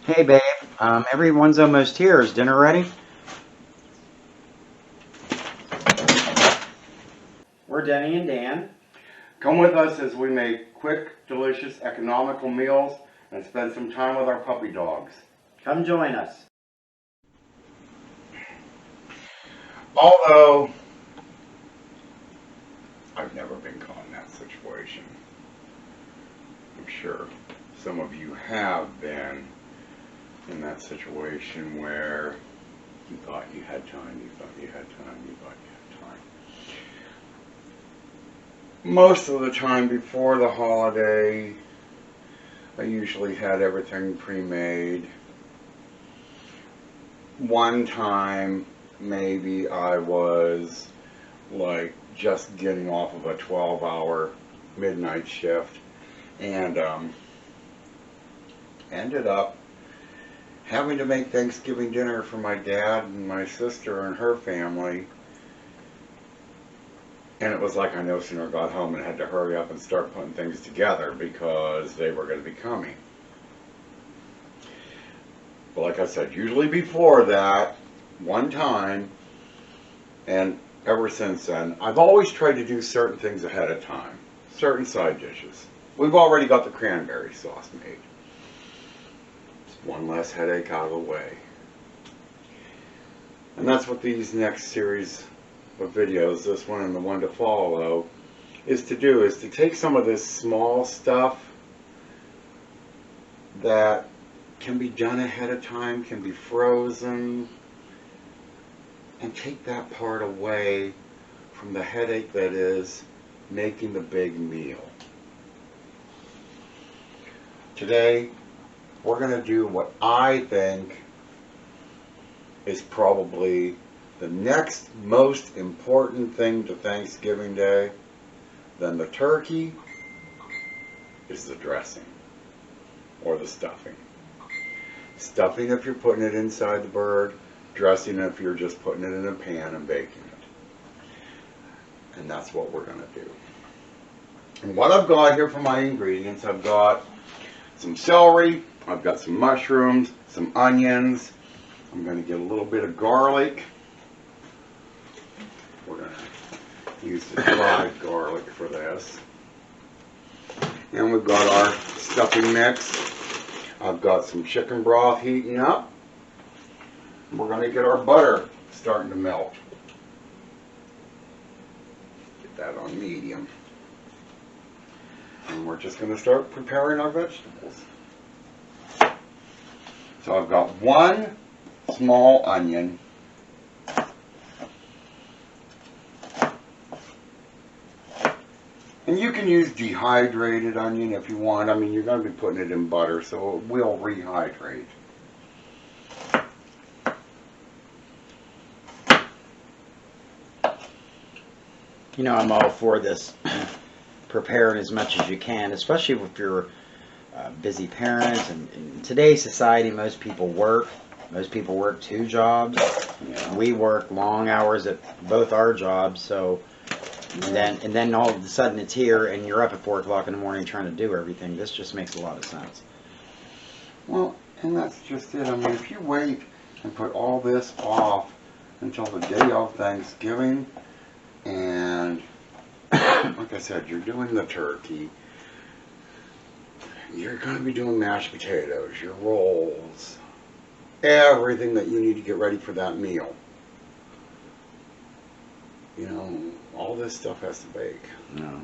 Hey babe, everyone's almost here. Is dinner ready? We're Denny and Dan. Come with us as we make quick, delicious, economical meals and spend some time with our puppy dogs. Come join us. Although, I've never been caught in that situation. I'm sure some of you have been in that situation where you thought you had time, you thought you had time, you thought you had time. Most of the time before the holiday, I usually had everything pre-made. One time, maybe I was like just getting off of a 12-hour midnight shift and ended up having to make Thanksgiving dinner for my dad and my sister and her family. And it was like I no sooner got home and had to hurry up and start putting things together because they were going to be coming. But like I said, usually before that, one time, and ever since then, I've always tried to do certain things ahead of time. Certain side dishes. We've already got the cranberry sauce made. It's one less headache out of the way. And that's what these next series of videos, this one and the one to follow, is to do, is to take some of this small stuff that can be done ahead of time, can be frozen, and take that part away from the headache that is making the big meal. Today, we're going to do what I think is probably the next most important thing to Thanksgiving Day than the turkey is the dressing or the stuffing. Stuffing if you're putting it inside the bird, dressing if you're just putting it in a pan and baking it. And that's what we're going to do. And what I've got here for my ingredients, I've got some celery, I've got some mushrooms, some onions, I'm going to get a little bit of garlic. We're going to use the dried garlic for this. And we've got our stuffing mix. I've got some chicken broth heating up. We're going to get our butter starting to melt. Get that on medium. And we're just going to start preparing our vegetables. So I've got one small onion. And you can use dehydrated onion if you want. I mean, you're going to be putting it in butter, so it will rehydrate. You know, I'm all for this. Preparing as much as you can, especially if you're a busy parent. And in today's society, most people work. Most people work 2 jobs. Yeah. We work long hours at both our jobs, so and then all of a sudden it's here and you're up at 4 o'clock in the morning trying to do everything. This just makes a lot of sense. Well, and that's just it. I mean, if you wait and put all this off until the day of Thanksgiving, and like I said, you're doing the turkey, you're going to be doing mashed potatoes, your rolls, everything that you need to get ready for that meal. You know, all this stuff has to bake. No.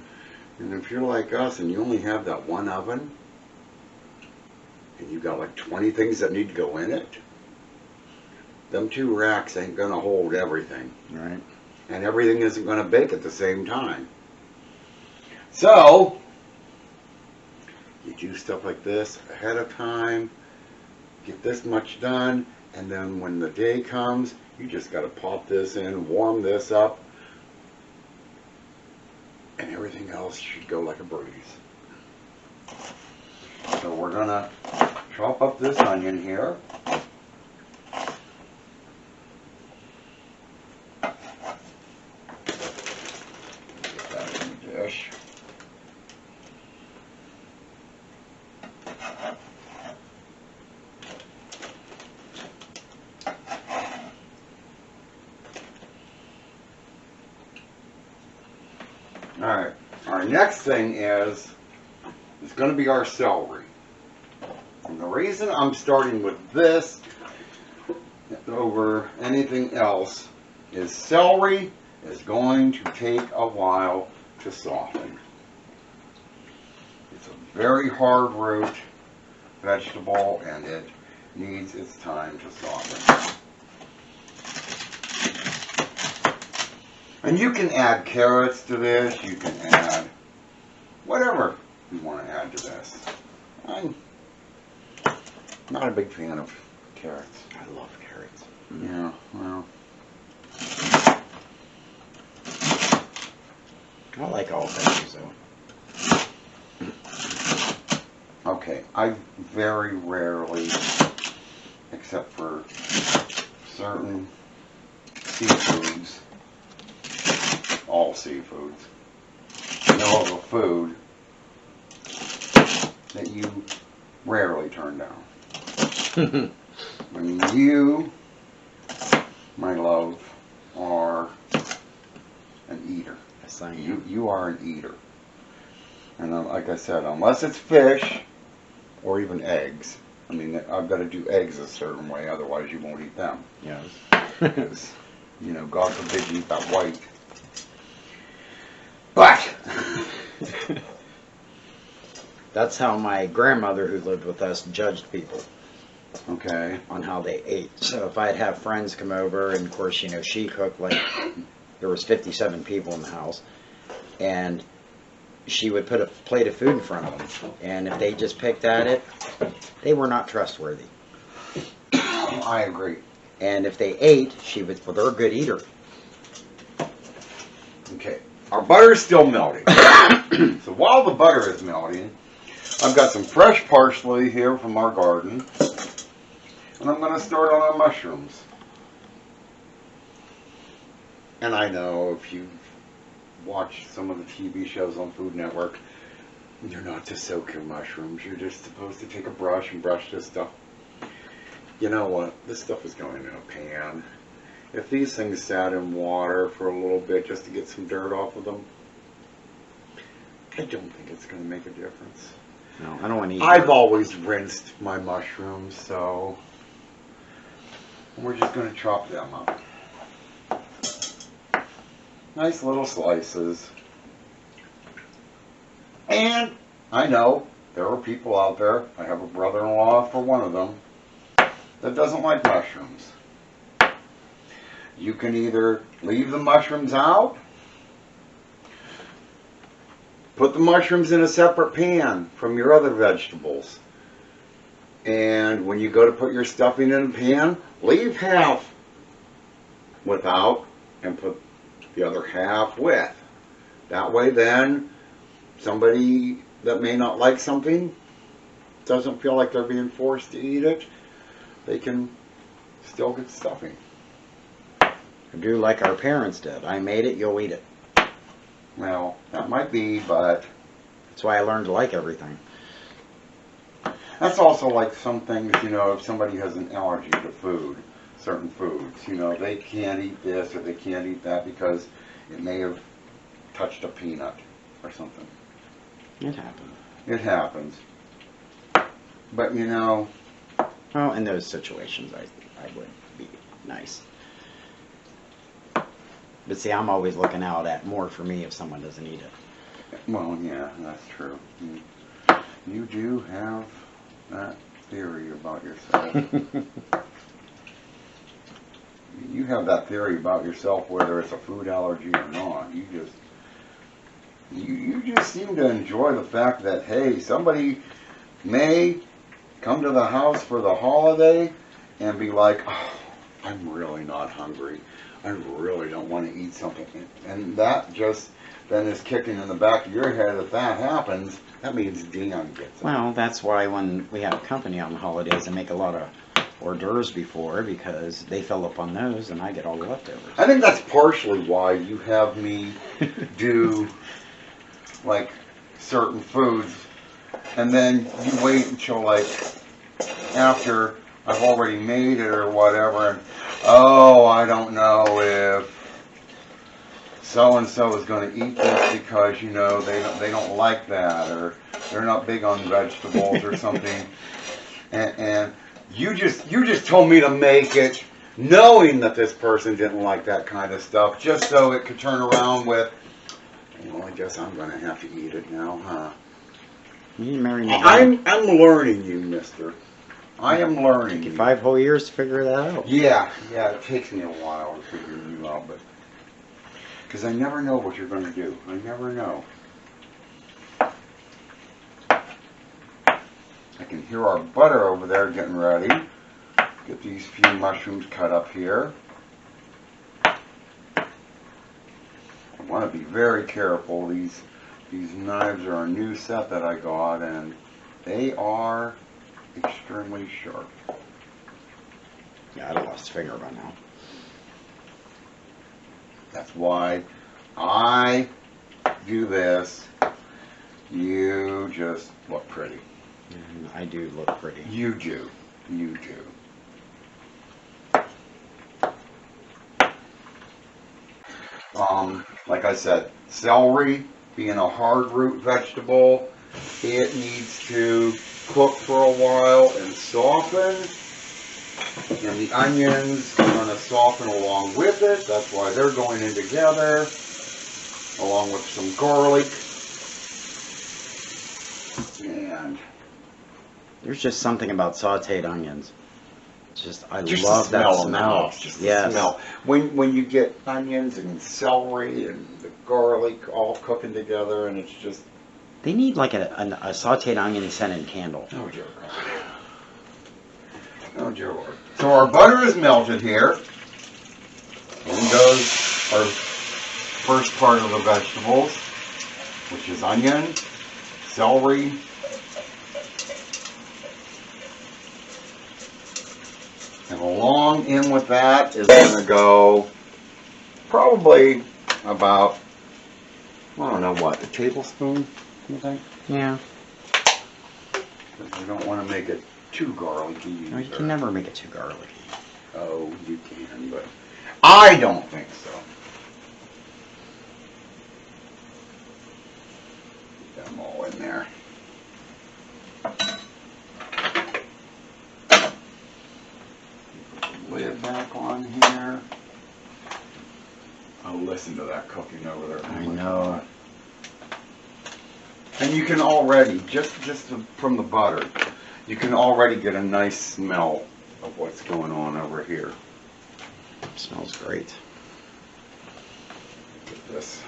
And if you're like us and you only have that one oven, and you've got like 20 things that need to go in it, them 2 racks ain't going to hold everything. Right. And everything isn't going to bake at the same time. So, you do stuff like this ahead of time, get this much done, and then when the day comes, you just got to pop this in, warm this up, and everything else should go like a breeze. So we're going to chop up this onion here. Get that in the dish. our next thing is going to be our celery. And the reason I'm starting with this over anything else is celery is going to take a while to soften. It's a very hard root vegetable and it needs its time to soften. And you can add carrots to this, you can add whatever you want to add to this. I'm not a big fan of carrots. I love carrots. Yeah, well. I like all veggies though. Okay, I very rarely, except for certain seafoods, all seafoods, know of a food that you rarely turn down. I mean, you, my love, are an eater. Yes, I am. You are an eater. And like I said, unless it's fish or even eggs. I mean, I've got to do eggs a certain way, otherwise you won't eat them. Yes. Because, you know, God forbid you eat that white. But That's how my grandmother who lived with us judged people okay. on how they ate. So if I'd have friends come over, and of course, you know, she cooked like, there was 57 people in the house, and she would put a plate of food in front of them, and if they just picked at it, they were not trustworthy. I agree. And if they ate, she would, well, they're a good eater. Okay. Our butter's still melting. So while the butter is melting, I've got some fresh parsley here from our garden. And I'm going to start on our mushrooms. And I know if you've watched some of the TV shows on Food Network, you're not to soak your mushrooms. You're just supposed to take a brush and brush this stuff. You know what? This stuff is going in a pan. If these things sat in water for a little bit just to get some dirt off of them, I don't think it's going to make a difference. No, I don't want to eat I've dirt. always rinsed my mushrooms, so we're just going to chop them up. Nice little slices. And I know there are people out there, I have a brother-in-law for one of them, that doesn't like mushrooms. You can either leave the mushrooms out, put the mushrooms in a separate pan from your other vegetables, and when you go to put your stuffing in a pan, leave half without and put the other half with. That way then, somebody that may not like something doesn't feel like they're being forced to eat it. They can still get stuffing. Do like our parents did. I made it, you'll eat it. Well, that might be, but That's why I learned to like everything. that's also like some things, you know, if somebody has an allergy to food, certain foods, you know, they can't eat this or they can't eat that because it may have touched a peanut or something. It happened. It happens. But, you know, Well, in those situations, I would be nice. But see, I'm always looking out at more for me if someone doesn't eat it. well, yeah, that's true. You do have that theory about yourself. You have that theory about yourself whether it's a food allergy or not. You just seem to enjoy the fact that, hey, somebody may come to the house for the holiday and be like, oh, I'm really not hungry. I really don't want to eat something. And that just then is kicking in the back of your head. If that happens, that means Dion gets it. Well, that's why when we have company on the holidays, I make a lot of hors d'oeuvres before because they fill up on those and I get all the leftovers. I think that's partially why you have me do like certain foods and then you wait until like after I've already made it or whatever and oh, I don't know if so and so is going to eat this because you know they don't like that, or they're not big on vegetables or something, and you just told me to make it knowing that this person didn't like that kind of stuff, just so it could turn around with, well, I guess I'm going to have to eat it now, huh? You need to marry me. I'm learning you, mister. I am learning Took you you. 5 whole years to figure that out. Yeah, it takes me a while to figure you out, but because I never know what you're going to do. I never know. I can hear our butter over there getting ready. Get these few mushrooms cut up here. I want to be very careful. These knives are a new set that I got, and they are extremely sharp. Yeah, I'd have lost a finger by now. That's why I do this. You just look pretty. I do look pretty. You do. You do. Like I said, celery being a hard root vegetable, it needs to cook for a while and soften. And the onions are going to soften along with it. That's why they're going in together, along with some garlic. And there's just something about sauteed onions. It's just, I just love the that smell. smell. Just the Yes. smell. When you get onions and celery and the garlic all cooking together, and it's just, They need like a sauteed onion scented candle. oh dear God. Oh dear Lord. So our butter is melted here. And goes our first part of the vegetables, which is onion, celery, and along in with that is going to go probably about, I don't know what, a tablespoon, you think? Yeah. Because we don't want to make it too garlicky No, you either. can never make it too garlicky. Oh, you can, but I don't think so. Get them all in there. Put the lid back on here. Oh, listen to that cooking over there. I know. And you can already, just from the butter, you can already get a nice smell of what's going on over here. It smells great. Get this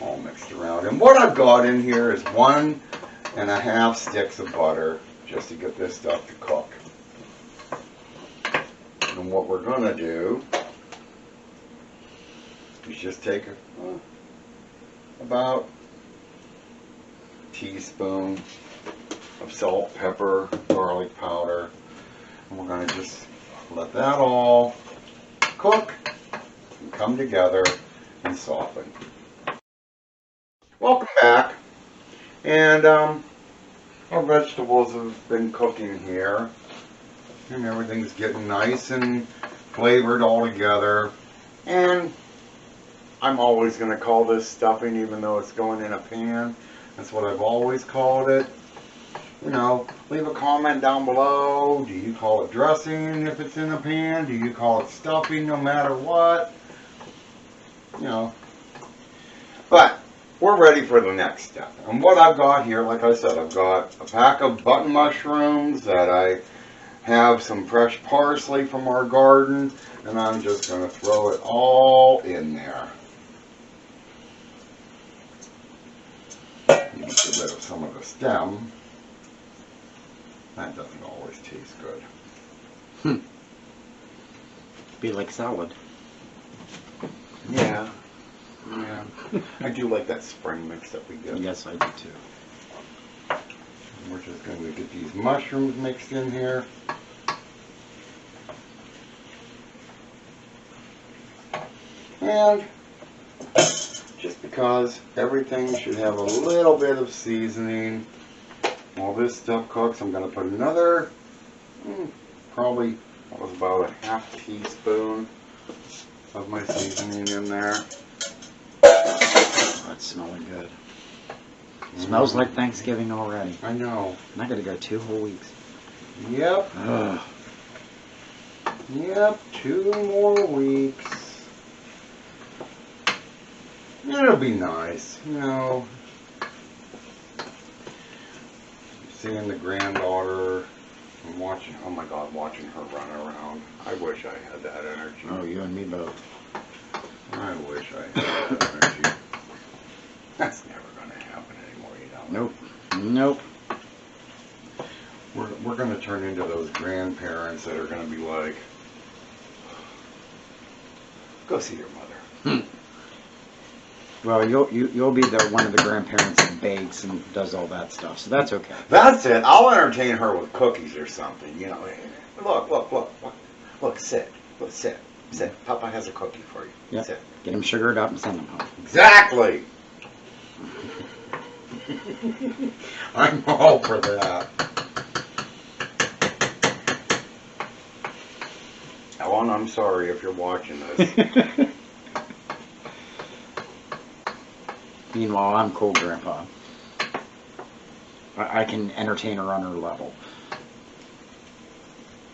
all mixed around. And what I've got in here is 1.5 sticks of butter just to get this stuff to cook. And what we're going to do is just take about a teaspoon of salt, pepper, garlic powder, and we're going to just let that all cook and come together and soften. Welcome back, and our vegetables have been cooking here, and everything's getting nice and flavored all together. And I'm always going to call this stuffing, even though it's going in a pan. That's what I've always called it. You know, leave a comment down below. Do you call it dressing if it's in a pan? Do you call it stuffing no matter what? You know. But we're ready for the next step. And what I've got here, like I said, I've got a pack of button mushrooms that I have some fresh parsley from our garden, and I'm just going to throw it all in there. Get rid of some of the stem. That doesn't always taste good. Be like salad. Yeah. Yeah. I do like that spring mix that we get. Yes, I do too. And we're just going to get these mushrooms mixed in here. And just because everything should have a little bit of seasoning, while this stuff cooks, I'm going to put another, probably, that was about a 1/2 teaspoon of my seasoning in there. Oh, it's smelling good. Smells like Thanksgiving already. I know. And I gotta go 2 whole weeks. Yep. Ugh. Yep, 2 more weeks. It'll be nice, you know. Seeing the granddaughter and watching, oh my God, watching her run around. I wish I had that energy. Oh, you and me both. I wish I had that energy. That's never going to happen anymore, you know. Nope. Nope. We're going to turn into those grandparents that are going to be like, go see your mother. Well, you'll be the one of the grandparents that bakes and does all that stuff, so that's okay. That's it. I'll entertain her with cookies or something, you know. Look, sit. Look, sit. Papa has a cookie for you. Yep. Sit. Get them sugared up and send them home. Exactly. I'm all for that. Ellen, I'm sorry if you're watching this. Meanwhile, I'm cool, Grandpa. I can entertain her on her level.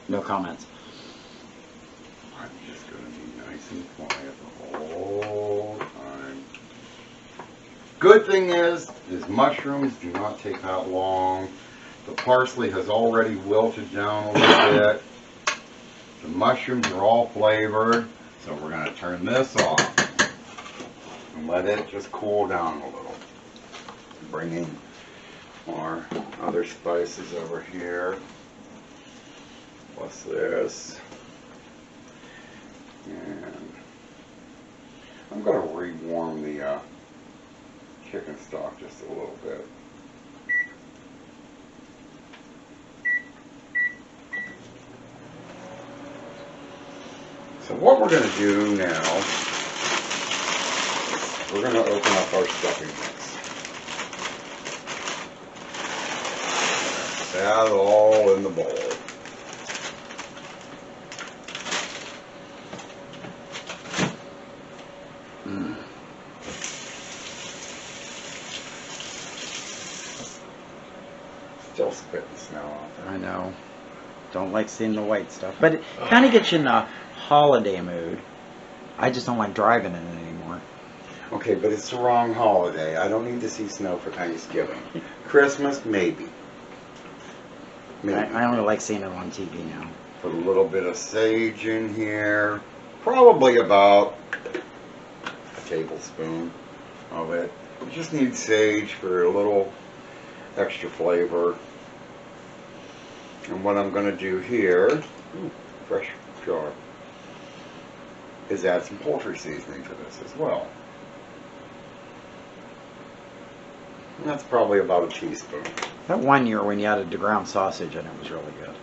No comments. I'm just going to be nice and quiet the whole time. Good thing is mushrooms do not take that long. The parsley has already wilted down a little bit. The mushrooms are all flavored, so we're going to turn this off and let it just cool down a little. Bring in our other spices over here. What's this? And I'm going to rewarm the chicken stock just a little bit. So what we're going to do now, we're going to open up our stuffing mix. Add it all in the bowl. Still spitting snow out there. I know. Don't like seeing the white stuff. But it kind of gets you in the holiday mood. I just don't like driving in it anymore. Okay, but it's the wrong holiday. I don't need to see snow for Thanksgiving. Christmas, maybe. I only like seeing it on TV now. Put a little bit of sage in here. Probably about a tablespoon of it. We just need sage for a little extra flavor. And what I'm going to do here, fresh jar, is add some poultry seasoning to this as well. And that's probably about a teaspoon. That one year when you added the ground sausage in it was really good.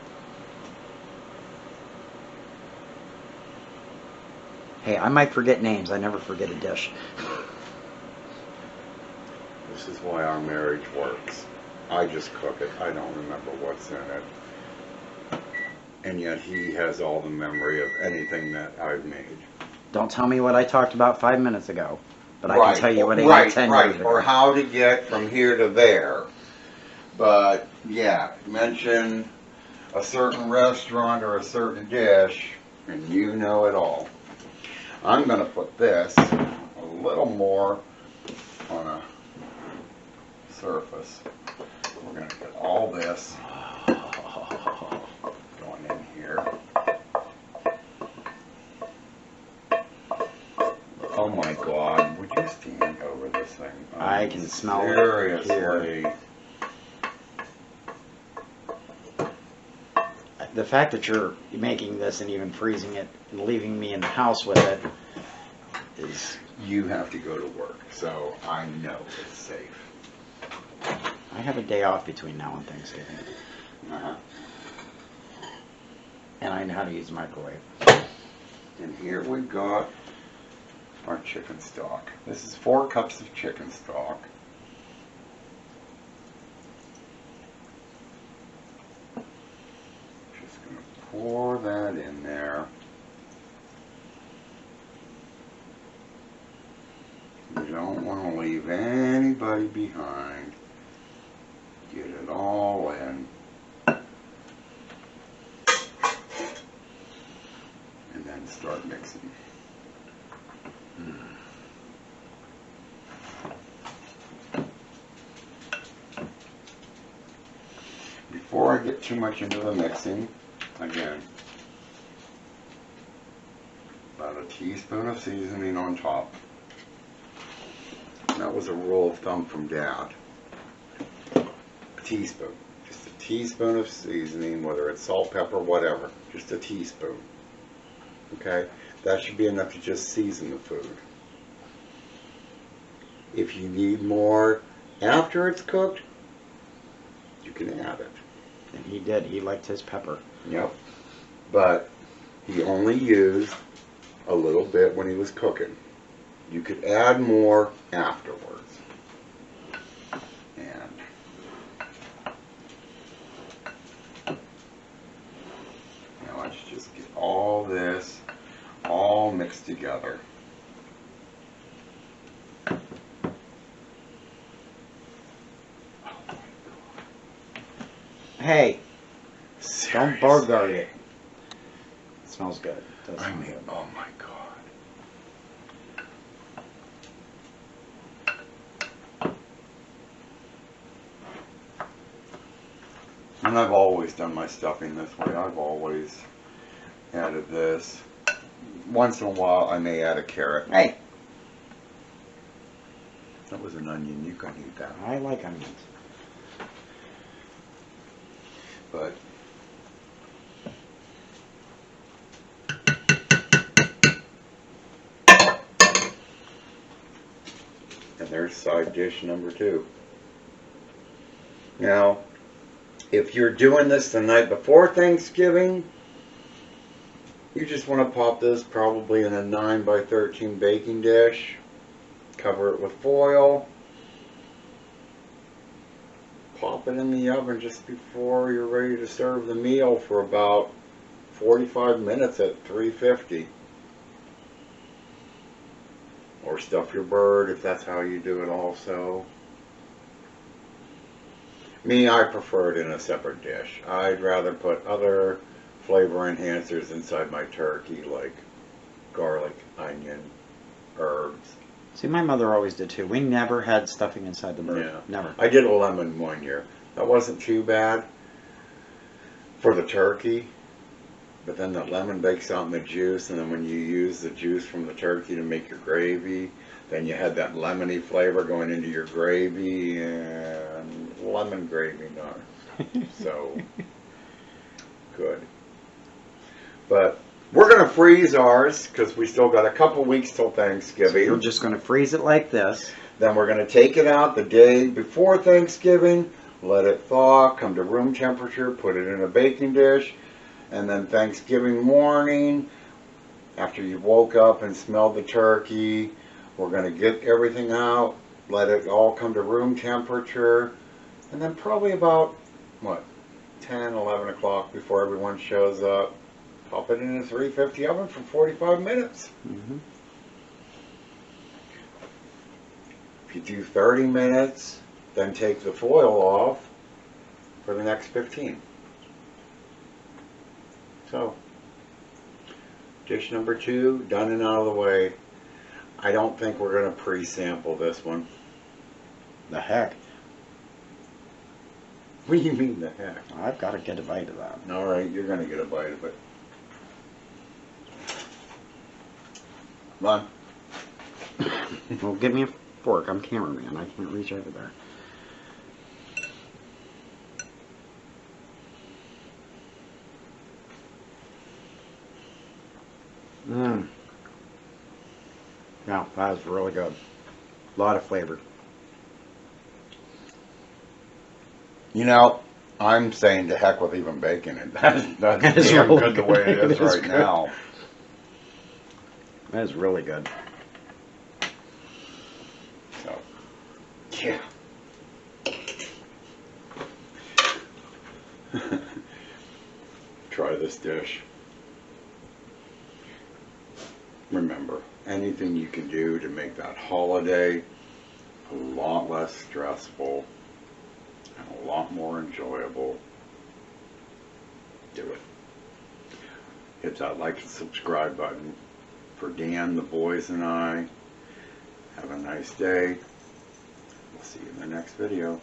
Hey, I might forget names. I never forget a dish. This is why our marriage works. I just cook it. I don't remember what's in it. And yet he has all the memory of anything that I've made. Don't tell me what I talked about 5 minutes ago, but I can tell you what I ate 10 years ago. Or how to get from here to there. But yeah, mention a certain restaurant or a certain dish, and you know it all. I'm going to put this a little more on a surface. We're going to get all this going in here. Oh my God, would you stand over this thing? I can smell it seriously. here. The fact that you're making this and even freezing it and leaving me in the house with it is... You have to go to work, so I know it's safe. I have a day off between now and Thanksgiving. Uh-huh. And I know how to use a microwave. And here we've got our chicken stock. This is 4 cups of chicken stock. Just going to pour that in there. leave anybody behind. Get it all in. And then start mixing. Before I get too much into the mixing, again, about a teaspoon of seasoning on top. That was a rule of thumb from Dad. A teaspoon. Just a teaspoon of seasoning, whether it's salt, pepper, whatever. Just a teaspoon. Okay? That should be enough to just season the food. If you need more after it's cooked, you can add it. And he did. He liked his pepper. Yep. But he only used a little bit when he was cooking. You could add more afterwards. And now let's just get all this all mixed together. Hey, Seriously. don't bogart it. It smells good. It does I smell mean, good. oh my God. And I've always done my stuffing this way. I've always added this. Once in a while, I may add a carrot. Hey, That was an onion. You can eat that. I like onions. But and there's side dish number 2. Now, if you're doing this the night before Thanksgiving, you just want to pop this probably in a 9 by 13 baking dish. Cover it with foil. Pop it in the oven just before you're ready to serve the meal for about 45 minutes at 350. Or stuff your bird if that's how you do it also. Me, I prefer it in a separate dish. I'd rather put other flavor enhancers inside my turkey like garlic, onion, herbs. See, my mother always did too. We never had stuffing inside the bird. Yeah. Never. I did a lemon one year. That wasn't too bad for the turkey, but then the lemon bakes out in the juice, and then when you use the juice from the turkey to make your gravy, then you had that lemony flavor going into your gravy, and lemon gravy, no. So good. But we're going to freeze ours because we still got a couple weeks till Thanksgiving. So we're just going to freeze it like this. Then we're going to take it out the day before Thanksgiving, let it thaw, come to room temperature, put it in a baking dish, and then Thanksgiving morning, after you woke up and smelled the turkey, we're going to get everything out, let it all come to room temperature, and then probably about, 10, 11 o'clock before everyone shows up, pop it in a 350 oven for 45 minutes. Mm-hmm. If you do 30 minutes, then take the foil off for the next 15. So, dish number 2, done and out of the way. I don't think we're going to pre-sample this one. The heck. What do you mean the heck? I've got to get a bite of that. Alright, you're going to get a bite of it. Run. Well, give me a fork. I'm cameraman. I can't reach over there. Mmm. Yeah, that was really good. A lot of flavor. You know, I'm saying to heck with even baking it. That's That is damn really good the way it good. is It is right good. now. That is really good. So, yeah. Try this dish. Remember, anything you can do to make that holiday a lot less stressful, and a lot more enjoyable. Do it. Hit that like and subscribe button. For Dan, the boys, and I, have a nice day. We'll see you in the next video.